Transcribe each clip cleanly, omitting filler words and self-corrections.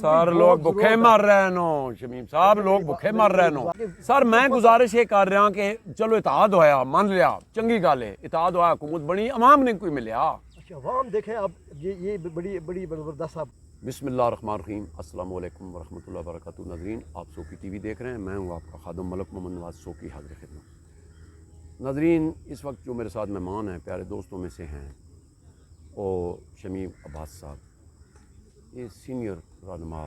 سر لوگ بھوکے مر رہے نو شمیم صاحب لوگ بھوکے مر رہے نو سر میں گزارش یہ کر رہا کہ چلو اتحاد ہویا من لیا چنگی گل ہے اتحاد ہوا حکومت بنی عوام نے کوئی ملیا اچھا عوام دیکھیں اب یہ بڑی زبردست اب بسم اللہ الرحمن الرحیم السلام علیکم ورحمۃ اللہ وبرکاتہ ناظرین آپ سوکی ٹی وی دیکھ رہے ہیں میں ہوں آپ کا خادم ملک محمد نواز سوکی حاضر خدمت ناظرین اس وقت جو میرے ساتھ مہمان ہیں پیارے دوستوں میں سے ہیں اور شمیم عباس صاحب یہ سینئر رہنما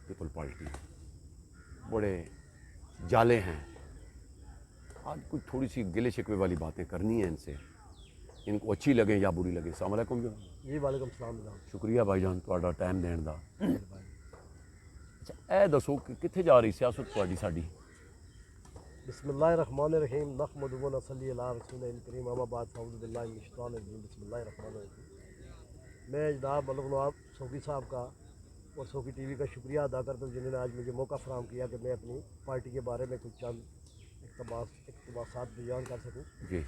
پیپل پارٹی بڑے جالے ہیں آج کچھ تھوڑی سی گلے شکوے والی باتیں کرنی ہیں ان سے ان کو اچھی لگیں یا بری لگیں السلام علیکم جی وعلیکم السلام جناب شکریہ بھائی جان تہاڈا ٹائم دین دا اچھا اے دسو کہ کتھے جا رہی سیاست تہاڈی ساڈی بسم اللہ الرحمن الرحیم نحمدہ و نصلی علی رسول الکریم اما بعد فاعوذ باللہ من الشیطان الرجیم بسم اللہ الرحمن الرحیم میں جناب ملک نواب سوکی صاحب کا اور سوکی ٹی وی کا شکریہ ادا کرتا ہوں جنہوں نے آج مجھے موقع فراہم کیا کہ میں اپنی پارٹی کے بارے میں کچھ چند اقتباسات بیان کر سکوں جی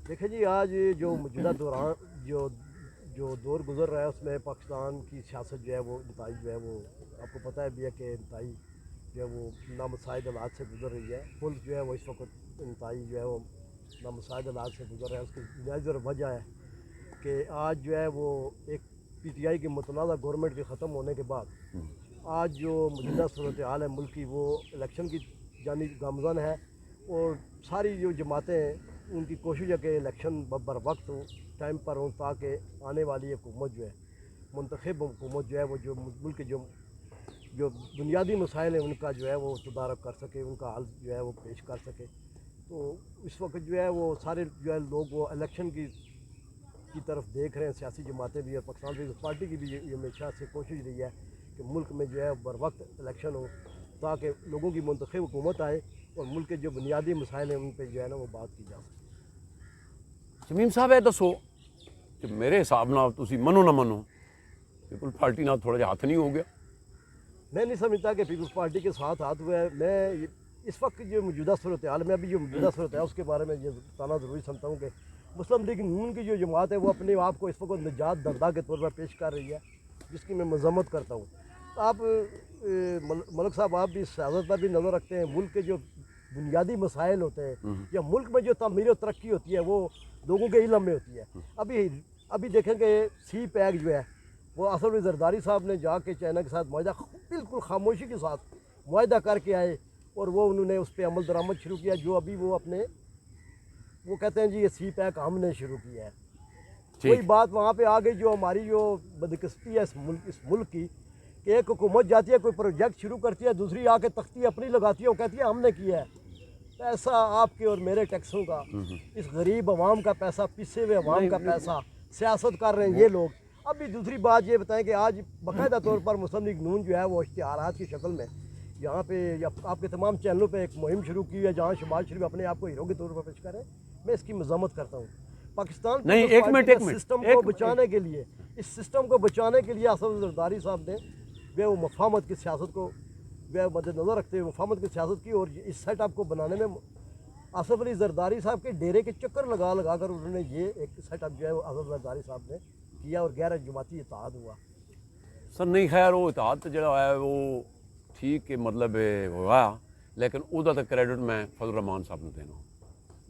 دیکھیں جی آج جو موجودہ دوران جو دور گزر رہا ہے اس میں پاکستان کی سیاست جو ہے وہ انتہائی جو ہے وہ آپ کو پتہ ہے بھی ہے کہ انتہائی جو ہے وہ نامساعد حالات سے گزر رہی ہے ملک جو ہے وہ اس وقت انتہائی جو ہے وہ نامساعد حالات سے گزر رہا ہے اس کی بنیادی وجہ ہے کہ آج جو ہے وہ ایک پی ٹی آئی کی متنازع گورنمنٹ کے ختم ہونے کے بعد آج جو موجودہ صورتحال ہے ملک کی وہ الیکشن کی جانب گامزن ہے اور ساری جو جماعتیں ہیں ان کی کوشش ہے کہ الیکشن بر وقت ہوں ٹائم پر ہوں تاکہ آنے والی حکومت جو ہے منتخب حکومت جو ہے وہ جو ملک کے جو بنیادی مسائل ہیں ان کا جو ہے وہ تدارک کر سکے ان کا حل جو ہے وہ پیش کر سکے تو اس وقت جو ہے وہ سارے جو ہے لوگ وہ الیکشن کی طرف دیکھ رہے ہیں سیاسی جماعتیں بھی اور پاکستان پیپلز پارٹی کی بھی یہ ہمیشہ سے کوشش رہی ہے کہ ملک میں جو ہے بر وقت الیکشن ہو تاکہ لوگوں کی منتخب حکومت آئے اور ملک کے جو بنیادی مسائل ہیں ان پہ جو ہے نا وہ بات کی جا سکے شمیم صاحب یہ دسو کہ میرے حساب نال تسی منو نہ منو پیپل پارٹی نال تھوڑا جہا ہاتھ نہیں ہو گیا میں نہیں سمجھتا کہ پیپلز پارٹی کے ساتھ ہاتھ ہوا ہے میں اس وقت جو موجودہ صورتحال میں ابھی جو موجودہ صورتحال اس کے بارے میں یہ بتانا ضروری سمجھتا ہوں کہ مسلم لیگ نون کی جو جماعت ہے وہ اپنے آپ کو اس وقت نجات دہندہ کے طور پر پیش کر رہی ہے جس کی میں مذمت کرتا ہوں آپ ملک صاحب آپ بھی سیاست پر بھی نظر رکھتے ہیں ملک کے جو بنیادی مسائل ہوتے ہیں یا ملک میں جو تعمیر و ترقی ہوتی ہے وہ لوگوں کے علم میں ہوتی ہے ابھی دیکھیں کہ سی پیک جو ہے وہ اسد علی زرداری صاحب نے جا کے چائنا کے ساتھ معاہدہ بالکل خاموشی کے ساتھ معاہدہ کر کے آئے اور وہ انہوں نے اس پہ عمل درآمد شروع کیا جو ابھی وہ کہتے ہیں جی یہ سی پیک ہم نے شروع کیا ہے کوئی بات وہاں پہ آ گئی جو ہماری جو بدقسمتی ہے اس ملک کی کہ ایک حکومت جاتی ہے کوئی پروجیکٹ شروع کرتی ہے دوسری آ کے تختی اپنی لگاتی ہے وہ کہتی ہے ہم نے کیا ہے پیسہ آپ کے اور میرے ٹیکسوں کا اس غریب عوام کا پیسہ پسے ہوئے عوام کا پیسہ سیاست کر رہے ہیں یہ لوگ ابھی دوسری بات یہ بتائیں کہ آج باقاعدہ طور پر مسلم لیگ نون جو ہے وہ اشتہارات کی شکل میں یہاں پہ یا آپ کے تمام چینلوں پہ ایک مہم شروع کی ہے جہاں شہباز شریف اپنے آپ کو ہیرو کے طور پر پیش کریں میں اس کی مذمت کرتا ہوں پاکستان سسٹم کو بچانے کے لیے اس سسٹم کو بچانے کے لیے اسد زرداری صاحب نے وہ مفاہمت کی سیاست کو مد نظر رکھتے ہوئے مفاہمت کی سیاست کی اور اس سیٹ اپ کو بنانے میں اسد علی زرداری صاحب کے ڈیرے کے چکر لگا کر انہوں نے یہ ایک سیٹ اپ جو ہے وہ اسد زرداری صاحب نے کیا اور غیر جماعتی اتحاد ہوا سر نہیں خیر وہ اتحاد تو جڑا ہے وہ ٹھیک ہے مطلب ہوا لیکن وہ کریڈٹ میں فضل الرحمان صاحب نے دینا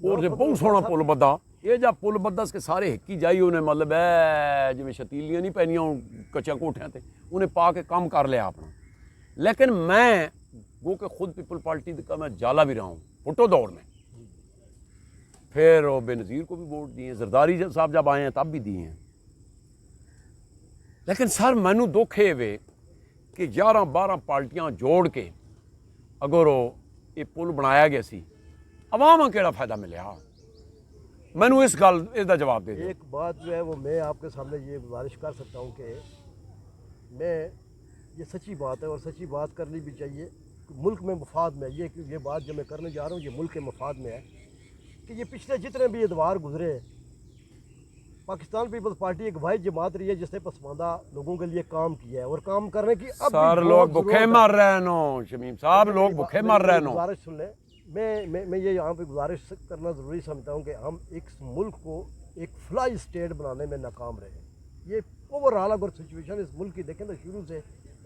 اور بہت سونا پل بدا یہ جا پل بدا اس کے سارے ہکی جائی انہیں مطلب ہے جی شتیلیاں نہیں پہنیاں کچیا کوٹھیاں تے انہیں پا کے کام کر لیا اپنا لیکن میں وہ کہ خود پیپل پارٹی کا میں جالا بھی رہا ہوں بھٹو دور میں پھر وہ بے نظیر کو بھی ووٹ دیے زرداری صاحب جب آئے ہیں تب بھی دیے ہیں لیکن سر مینو دکھ ہے کہ 11-12 پارٹیاں جوڑ کے اگر وہ یہ پل بنایا گیا سی عوام کیڑا فائدہ ملیا مینو اس گل اس دا جواب دے دیں ایک بات جو ہے وہ میں آپ کے سامنے یہ گزارش کر سکتا ہوں کہ میں یہ سچی بات ہے اور سچی بات کرنی بھی چاہیے ملک میں مفاد میں یہ بات جو میں کرنے جا رہا ہوں یہ ملک کے مفاد میں ہے کہ یہ پچھلے جتنے بھی ادوار گزرے پاکستان پیپلز پارٹی ایک واحد جماعت رہی ہے جس نے پسماندہ لوگوں کے لیے کام کیا ہے اور کام کرنے کی اب سر لوگ بھوکے مر رہے نو شمیم صاحب لوگ بھوکے مر رہے نو گزارش سن لیں میں یہ یہاں پہ گزارش کرنا ضروری سمجھتا ہوں کہ ہم ایک ملک کو ایک فلائی اسٹیٹ بنانے میں ناکام رہے یہ اوور آل اگر سچویشن اس ملک کی دیکھیں تو شروع سے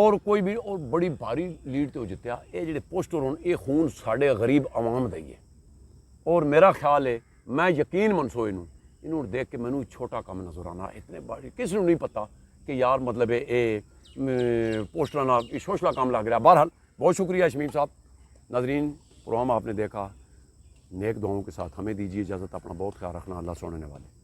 اور کوئی بھی اور بڑی بھاری لیڈ تو جتیا یہ جڑے پوسٹر ہون یہ خون ساڈے غریب عوام دا ہی ہے اور میرا خیال ہے میں یقین منسو انہوں دیکھ کے مینوں چھوٹا کم نظر آنا اتنے بڑی کسی نے نہیں پتا کہ یار مطلب یہ پوسٹر شوشلا کام لگ رہا. بہرحال بہت شکریہ شمیم صاحب. ناظرین پروگرام آپ نے دیکھا, نیک دعاؤں کے ساتھ ہمیں دیجیے اجازت, اپنا بہت خیال رکھنا, اللہ سونے والے.